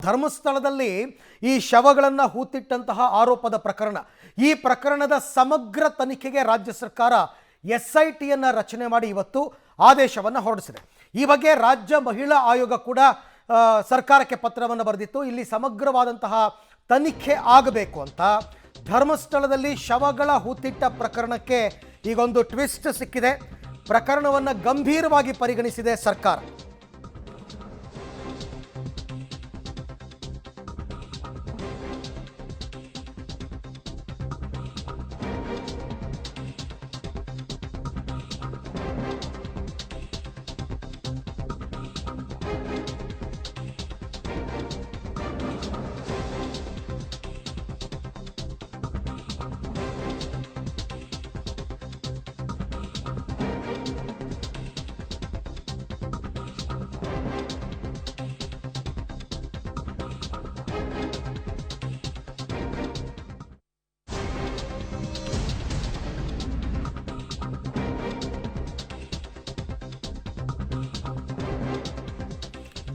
ಧರ್ಮಸ್ಥಳದಲ್ಲಿ ಈ ಶವಗಳನ್ನು ಹೂತಿಟ್ಟಂತಹ ಆರೋಪದ ಪ್ರಕರಣ, ಈ ಪ್ರಕರಣದ ಸಮಗ್ರ ತನಿಖೆಗೆ ರಾಜ್ಯ ಸರ್ಕಾರ SITಯನ್ನು ರಚನೆ ಮಾಡಿ ಇವತ್ತು ಆದೇಶವನ್ನು ಹೊರಡಿಸಿದೆ. ಈ ಬಗ್ಗೆ ರಾಜ್ಯ ಮಹಿಳಾ ಆಯೋಗ ಕೂಡ ಸರ್ಕಾರಕ್ಕೆ ಪತ್ರವನ್ನು ಬರೆದಿತ್ತು. ಇಲ್ಲಿ ಸಮಗ್ರವಾದಂತಹ ತನಿಖೆ ಆಗಬೇಕು ಅಂತ. ಧರ್ಮಸ್ಥಳದಲ್ಲಿ ಶವಗಳ ಹೂತಿಟ್ಟ ಪ್ರಕರಣಕ್ಕೆ ಈಗೊಂದು ಟ್ವಿಸ್ಟ್ ಸಿಕ್ಕಿದೆ. ಪ್ರಕರಣವನ್ನು ಗಂಭೀರವಾಗಿ ಪರಿಗಣಿಸಿದೆ ಸರ್ಕಾರ.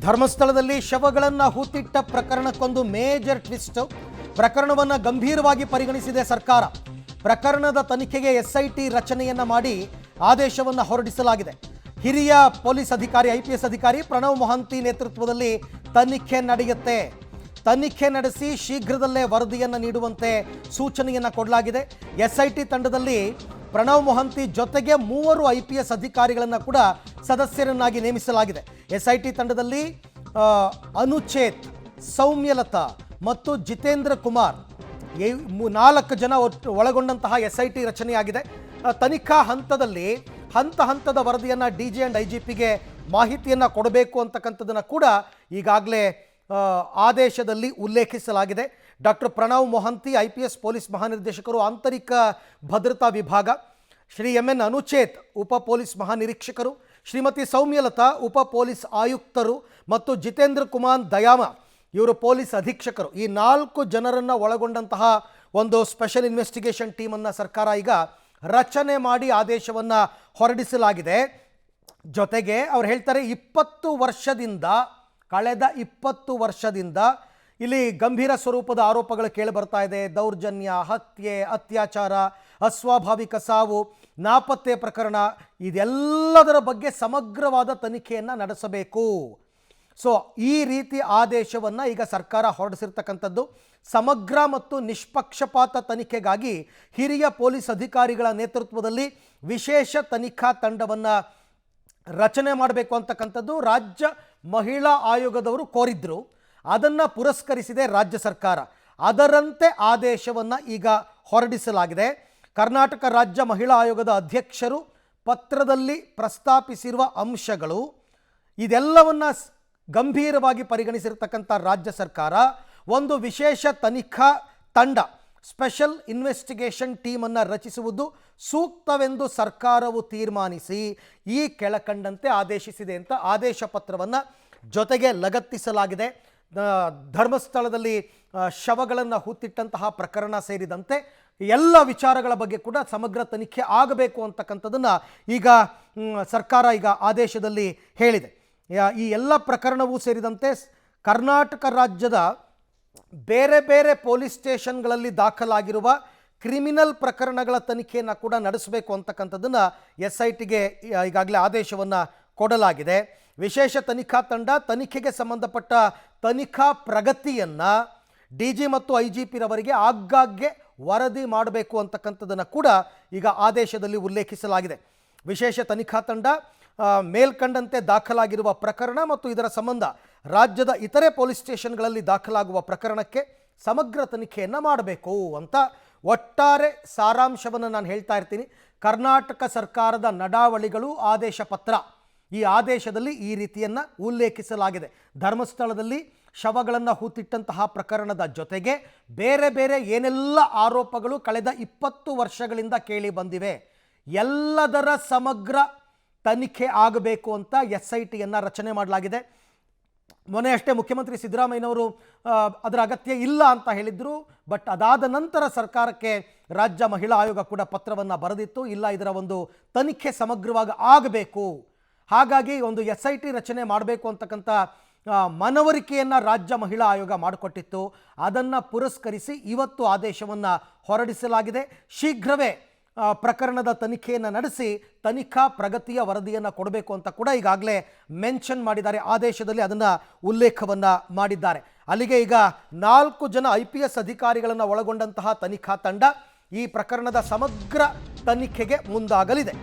ಧರ್ಮಸ್ಥಳದಲ್ಲಿ ಶವಗಳನ್ನು ಹೂತಿಟ್ಟ ಪ್ರಕರಣಕ್ಕೊಂದು ಮೇಜರ್ ಟ್ವಿಸ್ಟ್. ಪ್ರಕರಣವನ್ನು ಗಂಭೀರವಾಗಿ ಪರಿಗಣಿಸಿದೆ ಸರ್ಕಾರ. ಪ್ರಕರಣದ ತನಿಖೆಗೆ SIT ರಚನೆಯನ್ನು ಮಾಡಿ ಆದೇಶವನ್ನು ಹೊರಡಿಸಲಾಗಿದೆ. ಹಿರಿಯ ಪೊಲೀಸ್ ಅಧಿಕಾರಿ IPS ಅಧಿಕಾರಿ ಪ್ರಣವ್ ಮೊಹಂತಿ ನೇತೃತ್ವದಲ್ಲಿ ತನಿಖೆ ನಡೆಯುತ್ತೆ. ತನಿಖೆ ನಡೆಸಿ ಶೀಘ್ರದಲ್ಲೇ ವರದಿಯನ್ನು ನೀಡುವಂತೆ ಸೂಚನೆಯನ್ನು ಕೊಡಲಾಗಿದೆ. SIT ತಂಡದಲ್ಲಿ ಪ್ರಣವ್ ಮೊಹಂತಿ ಜೊತೆಗೆ 3 IPS ಅಧಿಕಾರಿಗಳನ್ನು ಕೂಡ ಸದಸ್ಯರನ್ನಾಗಿ ನೇಮಿಸಲಾಗಿದೆ. SIT ತಂಡದಲ್ಲಿ ಅನುಚೇತ್, ಸೌಮ್ಯಲತಾ ಮತ್ತು ಜಿತೇಂದ್ರ ಕುಮಾರ್ 4 ಜನ ಒಳಗೊಂಡಂತಹ SIT ರಚನೆಯಾಗಿದೆ. ತನಿಖಾ ಹಂತದಲ್ಲಿ ಹಂತದ ವರದಿಯನ್ನು DG and IGPಗೆ ಮಾಹಿತಿಯನ್ನು ಕೊಡಬೇಕು ಅಂತಕ್ಕಂಥದ್ದನ್ನು ಕೂಡ ಈಗಾಗಲೇ ಆದೇಶದಲ್ಲಿ ಉಲ್ಲೇಖಿಸಲಾಗಿದೆ. Doctor Pranav Mohanty IPS police ಮಹಾನಿರ್ದೇಶಕರು, ಆಂತರಿಕ ಭದ್ರತಾ ವಿಭಾಗ, ಶ್ರೀ MN ಅನುಚೇತ್ ಉಪ ಪೊಲೀಸ್ ಮಹಾನಿರೀಕ್ಷಕರು, ಶ್ರೀಮತಿ ಸೌಮ್ಯಲತಾ ಉಪ ಪೊಲೀಸ್ ಆಯುಕ್ತರು ಮತ್ತು ಜಿತೇಂದ್ರ ಕುಮಾರ್ ದಯಾಮ ಇವರು ಪೊಲೀಸ್ ಅಧೀಕ್ಷಕರು. ಈ 4 ಜನರನ್ನು ಒಳಗೊಂಡಂತಹ ಒಂದು ಸ್ಪೆಷಲ್ ಇನ್ವೆಸ್ಟಿಗೇಷನ್ ಟೀಮನ್ನು ಸರ್ಕಾರ ಈಗ ರಚನೆ ಮಾಡಿ ಆದೇಶವನ್ನು ಹೊರಡಿಸಲಾಗಿದೆ. ಜೊತೆಗೆ ಅವ್ರು ಹೇಳ್ತಾರೆ, ಕಳೆದ 20 ವರ್ಷದಿಂದ ಇಲ್ಲಿ ಗಂಭೀರ ಸ್ವರೂಪದ ಆರೋಪಗಳು ಕೇಳಿಬರ್ತಾ ಇದೆ. ದೌರ್ಜನ್ಯ, ಹತ್ಯೆ, ಅತ್ಯಾಚಾರ, ಅಸ್ವಾಭಾವಿಕ ಸಾವು, ನಾಪತ್ತೆ ಪ್ರಕರಣ, ಇದೆಲ್ಲದರ ಬಗ್ಗೆ ಸಮಗ್ರವಾದ ತನಿಖೆಯನ್ನು ನಡೆಸಬೇಕು. ಸೊ ಈ ರೀತಿ ಆದೇಶವನ್ನು ಈಗ ಸರ್ಕಾರ ಹೊರಡಿಸಿರ್ತಕ್ಕಂಥದ್ದು. ಸಮಗ್ರ ಮತ್ತು ನಿಷ್ಪಕ್ಷಪಾತ ತನಿಖೆಗಾಗಿ ಹಿರಿಯ ಪೊಲೀಸ್ ಅಧಿಕಾರಿಗಳ ನೇತೃತ್ವದಲ್ಲಿ ವಿಶೇಷ ತನಿಖಾ ತಂಡವನ್ನು ರಚನೆ ಮಾಡಬೇಕು ಅಂತಕ್ಕಂಥದ್ದು ರಾಜ್ಯ ಮಹಿಳಾ ಆಯೋಗದವರು ಕೋರಿದ್ರು. ಅದನ್ನು ಪುರಸ್ಕರಿಸಿದೆ ರಾಜ್ಯ ಸರ್ಕಾರ. ಅದರಂತೆ ಆದೇಶವನ್ನು ಈಗ ಹೊರಡಿಸಲಾಗಿದೆ. ಕರ್ನಾಟಕ ರಾಜ್ಯ ಮಹಿಳಾ ಆಯೋಗದ ಅಧ್ಯಕ್ಷರು ಪತ್ರದಲ್ಲಿ ಪ್ರಸ್ತಾಪಿಸಿರುವ ಅಂಶಗಳು, ಇದೆಲ್ಲವನ್ನು ಗಂಭೀರವಾಗಿ ಪರಿಗಣಿಸಿರ್ತಕ್ಕಂಥ ರಾಜ್ಯ ಸರ್ಕಾರ ಒಂದು ವಿಶೇಷ ತನಿಖಾ ತಂಡ, ಸ್ಪೆಷಲ್ ಇನ್ವೆಸ್ಟಿಗೇಷನ್ ಟೀಮನ್ನು ರಚಿಸುವುದು ಸೂಕ್ತವೆಂದು ಸರ್ಕಾರವು ತೀರ್ಮಾನಿಸಿ ಈ ಕೆಳಕಂಡಂತೆ ಆದೇಶಿಸಿದೆ ಅಂತ ಆದೇಶ ಪತ್ರವನ್ನು ಜೊತೆಗೆ ಲಗತ್ತಿಸಲಾಗಿದೆ. ಧರ್ಮಸ್ಥಳದಲ್ಲಿ ಶವಗಳನ್ನು ಹೂತಿಟ್ಟಂತಹ ಪ್ರಕರಣ ಸೇರಿದಂತೆ ಎಲ್ಲ ವಿಚಾರಗಳ ಬಗ್ಗೆ ಕೂಡ ಸಮಗ್ರ ತನಿಖೆ ಆಗಬೇಕು ಅಂತಕ್ಕಂಥದ್ದನ್ನು ಈಗ ಸರ್ಕಾರ ಈಗ ಆದೇಶದಲ್ಲಿ ಹೇಳಿದೆ. ಈ ಎಲ್ಲ ಪ್ರಕರಣವೂ ಸೇರಿದಂತೆ ಕರ್ನಾಟಕ ರಾಜ್ಯದ ಬೇರೆ ಬೇರೆ ಪೊಲೀಸ್ ಸ್ಟೇಷನ್ಗಳಲ್ಲಿ ದಾಖಲಾಗಿರುವ ಕ್ರಿಮಿನಲ್ ಪ್ರಕರಣಗಳ ತನಿಖೆಯನ್ನು ಕೂಡ ನಡೆಸಬೇಕು ಅಂತಕ್ಕಂಥದ್ದನ್ನು SITಗೆ ಈಗಾಗಲೇ ಆದೇಶವನ್ನು ಕೊಡಲಾಗಿದೆ. ವಿಶೇಷ ತನಿಖಾ ತಂಡ ತನಿಖೆಗೆ ಸಂಬಂಧಪಟ್ಟ ತನಿಖಾ ಪ್ರಗತಿಯನ್ನು DG ಮತ್ತು IGPರವರಿಗೆ ಆಗಾಗ್ಗೆ ವರದಿ ಮಾಡಬೇಕು ಅಂತಕ್ಕಂಥದ್ದನ್ನು ಕೂಡ ಈಗ ಆದೇಶದಲ್ಲಿ ಉಲ್ಲೇಖಿಸಲಾಗಿದೆ. ವಿಶೇಷ ತನಿಖಾ ತಂಡ ಮೇಲ್ಕಂಡಂತೆ ದಾಖಲಾಗಿರುವ ಪ್ರಕರಣ ಮತ್ತು ಇದರ ಸಂಬಂಧ ರಾಜ್ಯದ ಇತರೆ ಪೊಲೀಸ್ ಸ್ಟೇಷನ್ಗಳಲ್ಲಿ ದಾಖಲಾಗುವ ಪ್ರಕರಣಕ್ಕೆ ಸಮಗ್ರ ತನಿಖೆಯನ್ನು ಮಾಡಬೇಕು ಅಂತ ಒಟ್ಟಾರೆ ಸಾರಾಂಶವನ್ನು ನಾನು ಹೇಳ್ತಾ ಇರ್ತೀನಿ. ಕರ್ನಾಟಕ ಸರ್ಕಾರದ ನಡಾವಳಿಗಳು, ಆದೇಶ ಪತ್ರ, ಈ ಆದೇಶದಲ್ಲಿ ಈ ರೀತಿಯನ್ನು ಉಲ್ಲೇಖಿಸಲಾಗಿದೆ. ಧರ್ಮಸ್ಥಳದಲ್ಲಿ ಶವಗಳನ್ನು ಹೂತಿಟ್ಟಂತಹ ಪ್ರಕರಣದ ಜೊತೆಗೆ ಬೇರೆ ಬೇರೆ ಏನೆಲ್ಲ ಆರೋಪಗಳು ಕಳೆದ 20 ವರ್ಷಗಳಿಂದ ಕೇಳಿ ಬಂದಿವೆ, ಎಲ್ಲದರ ಸಮಗ್ರ ತನಿಖೆ ಆಗಬೇಕು ಅಂತ SITಯನ್ನು ರಚನೆ ಮಾಡಲಾಗಿದೆ. ಮೊನ್ನೆ ಅಷ್ಟೇ ಮುಖ್ಯಮಂತ್ರಿ ಸಿದ್ದರಾಮಯ್ಯನವರು ಅದರ ಅಗತ್ಯ ಇಲ್ಲ ಅಂತ ಹೇಳಿದ್ರು. ಬಟ್ ಅದಾದ ನಂತರ ಸರ್ಕಾರಕ್ಕೆ ರಾಜ್ಯ ಮಹಿಳಾ ಆಯೋಗ ಕೂಡ ಪತ್ರವನ್ನು ಬರೆದಿತ್ತು. ಇಲ್ಲ, ಇದರ ಒಂದು ತನಿಖೆ ಸಮಗ್ರವಾಗಿ ಆಗಬೇಕು, ಹಾಗಾಗಿ ಒಂದು SIT ರಚನೆ ಮಾಡಬೇಕು ಅಂತಕ್ಕಂಥ ಮನವರಿಕೆಯನ್ನು ರಾಜ್ಯ ಮಹಿಳಾ ಆಯೋಗ ಮಾಡಿಕೊಟ್ಟಿತ್ತು. ಅದನ್ನು ಪುರಸ್ಕರಿಸಿ ಇವತ್ತು ಆದೇಶವನ್ನು ಹೊರಡಿಸಲಾಗಿದೆ. ಶೀಘ್ರವೇ ಪ್ರಕರಣದ ತನಿಖೆಯನ್ನು ನಡೆಸಿ ತನಿಖಾ ಪ್ರಗತಿಯ ವರದಿಯನ್ನು ಕೊಡಬೇಕು ಅಂತ ಕೂಡ ಈಗಾಗಲೇ ಮೆನ್ಷನ್ ಮಾಡಿದ್ದಾರೆ. ಆದೇಶದಲ್ಲಿ ಅದನ್ನು ಉಲ್ಲೇಖವನ್ನು ಮಾಡಿದ್ದಾರೆ. ಅಲ್ಲಿಗೆ ಈಗ 4 ಜನ IPS ಅಧಿಕಾರಿಗಳನ್ನು ಒಳಗೊಂಡಂತಹ ತನಿಖಾ ತಂಡ ಈ ಪ್ರಕರಣದ ಸಮಗ್ರ ತನಿಖೆಗೆ ಮುಂದಾಗಲಿದೆ.